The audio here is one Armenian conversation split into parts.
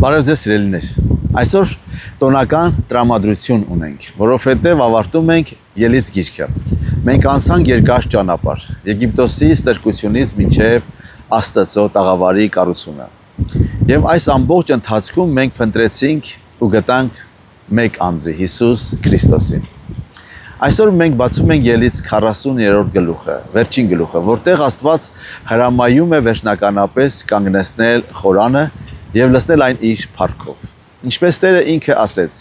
Բարև ձեզ սիրելիներ, այսօր տոնական տրամադրություն ունենք, որովհետև ավարտում ենք ելից գիրքը։ Մենք անցանք երկար ճանապարհ, Եգիպտոսի ստրկությունից մինչև Աստծո տաղավարի կառուցումը։ Եվ այս ամբողջ ընթացքում մենք փնտրեցինք ու գտանք մեկ անձի, Հիսուս Քրիստոսին։ Այսօր մենք բացում ենք ելից 40-րդ գլուխը, վերջին գլուխը, որտեղ Աստված հրամայում է վերջնականապես կանգնեցնել խորանը և լցնել այն իր փառքով։ Ինչպես Տերը ինքը ասեց.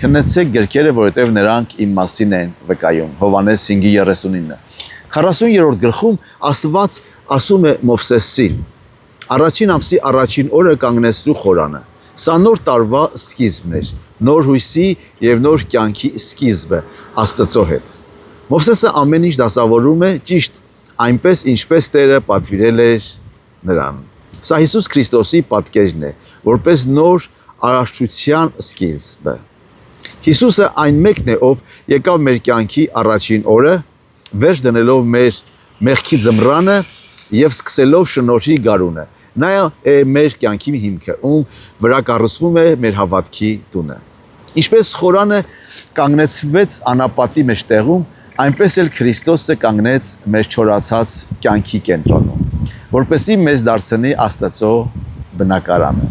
«Քննեցեք գրքերը, որովհետև նրանք իմ մասին են վկայում» Հովհաննես 5:39։ 40-րդ գլխում Աստված ասում է Մովսեսին. «Առաջին ամսի առաջին օրը կանգնեցրու խորանը»։ Սա նոր տարվա սկիզբն էր, նոր հույսի և նոր կյանքի սկիզբը Աստծո հետ։ Մովսեսը ամեն ինչ դասավորում է ճիշտ այնպես, ինչպես Տերը պատվիրել էր նրան։ Սա Հիսուս Քրիստոսի պատկերն է, որպես նոր արարչության սկիզբը։ Հիսուսը այն մեկն է, ով եկավ մեր կյանքի առաջին օրը, վերջ դնելով մեր մեղքի ձմռանը և սկսելով շնորհի գարունը։ Նա է մեր կյանքի հիմքը, ում վրա կառուցվում է մեր հավատքի տունը։ Ինչպես խորանը կանգնեցվեց անապատի մեջտեղում, այնպես էլ Քրիստոսը կանգնեց մեր չորացած կյանքի կենտրոնում, որպեսզի մեզ դարձնի Աստծո բնակարանը։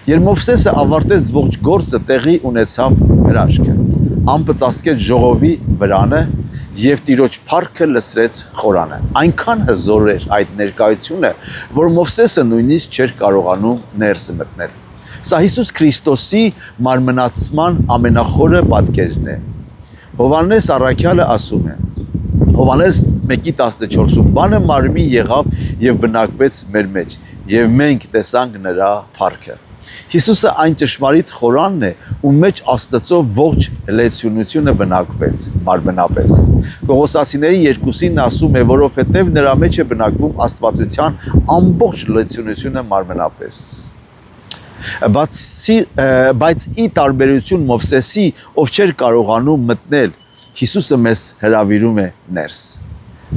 Երբ Մովսեսը ավարտեց ողջ գործը, տեղի ունեցավ հրաշքը։ Ամպը ծածկեց ժողովի վրանը և Տիրոջ փառքը լսրեց խորանը։ Այնքան հզոր էր այդ ներկայությունը, որ Մովսեսը նույնիսկ չէր կարողանում ներս մտնել։ Սա Հիսուս Քրիստոսի մարմնացման ամենախորը պատկերն է։ Հովհաննես առաքյալը ասում է. Հովհաննես 1:14-ում բանը մարմին եղավ և բնակվեց մեր մեջ, և մենք տեսանք նրա փառքը։ Հիսուսը այն ճշմարիտ խորանն է, ում մեջ Աստծո ողջ լեցունությունը բնակվեց մարմնապես։ Կողոսացիների 2-ին ասում է, որովհետև նրա մեջ է բնակվում Աստվածության ամբողջ լեցունությունը մարմնապես։ Բայց ի տարբերություն Մովսեսի, ով չէր կարողանում մտնել, Հիսուսը մեզ հրավիրում է ներս։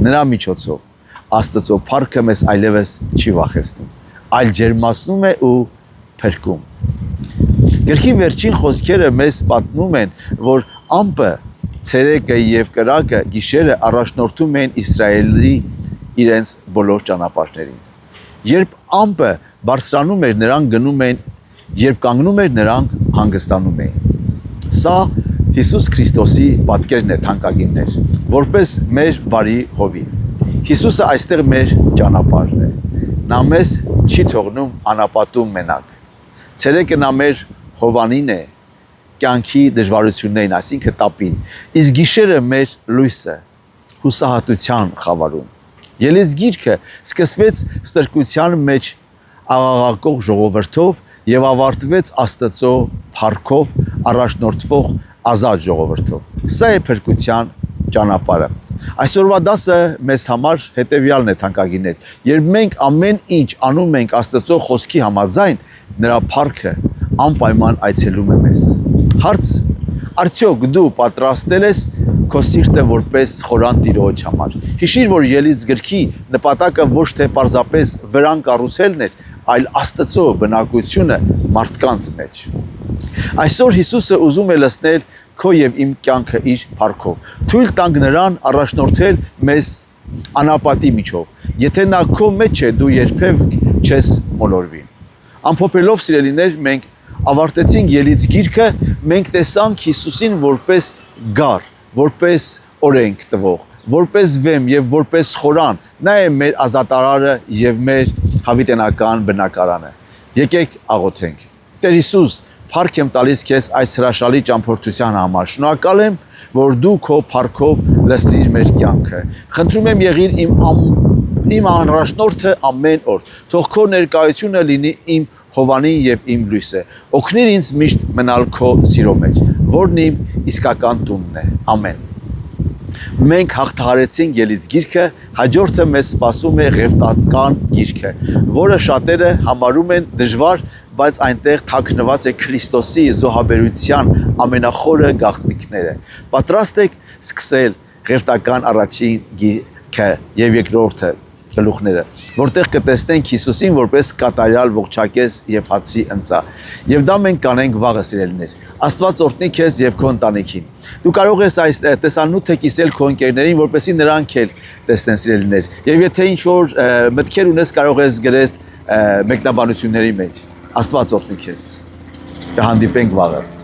Նրա միջոցով Աստծո փառքը մեզ այլևս չի վախեցնում, այլ ջերմացնում է ու փրկում։ Գրքի վերջին խոսքերը մեզ պատմում են, որ ամպը, ցերեկը և կրակը գիշերը առաջնորդում էին Իսրայելի իրենց բոլոր ճանապարհներին։ Երբ ամպը բարձրանում էր, նրանք գնում էին, երբ կանգնում էր, նրանք հանգստանում էին։ Սա Հիսուս Քրիստոսի պատկերն է, թանկագիններ, որպես մեր բարի հովիվ։ Հիսուսը այստեղ մեր ճանապարհն է։ Նա մեզ չի թողնում անապատում մենակ։ Ցերեկը նա մեր հովանին է, կյանքի դժվարություններին, այսինքն տապին, իսկ գիշերը մեր լույսը, հուսահատության խավարում։ Ելից գիրքը սկսվեց ստրկության մեջ աղաղակող ժողովրդով և ավարտվեց Աստծո փառքով առաջնորդվող ազատ ժողովրդով։ Սա է փրկության ճանապարհը։ Այսօրվա դասը մեզ համար հետևյալն է, թանկագիններ։ Երբ մենք ամեն ինչ անում ենք Աստծո խոսքի համաձայն, նրա փառքը անպայման այցելում է մեզ։ Հարց. արդյոք դու պատրաստել ես քո սիրտը որպես խորան Տիրոջ համար։ Հիշիր, որ ելից գրքի նպատակը ոչ թե պարզապես վրան կառուցելն էր, այլ Աստծո բնակությունը մարդկանց մեջ։ Այսօր Հիսուսը ուզում է լցնել քո և իմ կյանքը իր փառքով։ Թույլ տանք նրան առաջնորդել մեզ անապատի միջով։ Եթե նա քո մեջ է, դու երբեք չես մոլորվի։ Ամփոփելով, սիրելիներ, մենք ավարտեցինք ելից գիրքը, մենք տեսանք Հիսուսին որպես գառ, որպես օրենք տվող, որպես վեմ և որպես խորան։ Նա է մեր ազատարարը և մեր հավիտենական բնակարանը։ Եկեք աղոթենք։ Տեր Հիսուս, փառք եմ տալիս քեզ այս հրաշալի ճամփորդության համար։ Շնորհակալ եմ, որ դու քո փառքով լցրիր մեր կյանքը։ Խնդրում եմ, եղիր իմ առաջնորդը ամեն օր։ Թող քո ներկայությունը լինի իմ հովանին և իմ լույսը։ Օգնիր ինձ միշտ մնալ քո սիրո մեջ, որն իմ իսկական տունն է։ Ամեն։ Մենք հաղթահարեցինք ելից գիրքը, հաջորդը մեզ սպասում է Ղևտական գիրքը, որը շատերը համարում են դժվար, բայց այնտեղ թաքնված է Քրիստոսի զոհաբերության ամենախորը գաղտնիքները։ Պատրաստ եք սկսել Ղևտական առաջին գիրքը և երկրորդը։ գլուխները, որտեղ կտեսնենք Հիսուսին որպես կատարյալ ողջակեզ եւ հացի ընծա։ Եվ դա մենք կանենք վաղը սիրելիներ։ Աստված օրհնի քեզ եւ քո ընտանիքին։ Դու կարող ես այս տեսանյութը կիսել քո ընկերներին, որպեսզի նրանք էլ տեսնեն սիրելիներ։ Եվ եթե ինչ որ մտքեր ունես, կարող ես գրել մեկնաբանությունների մեջ։ Աստված օրհնի քեզ։ Կհանդիպենք վաղը։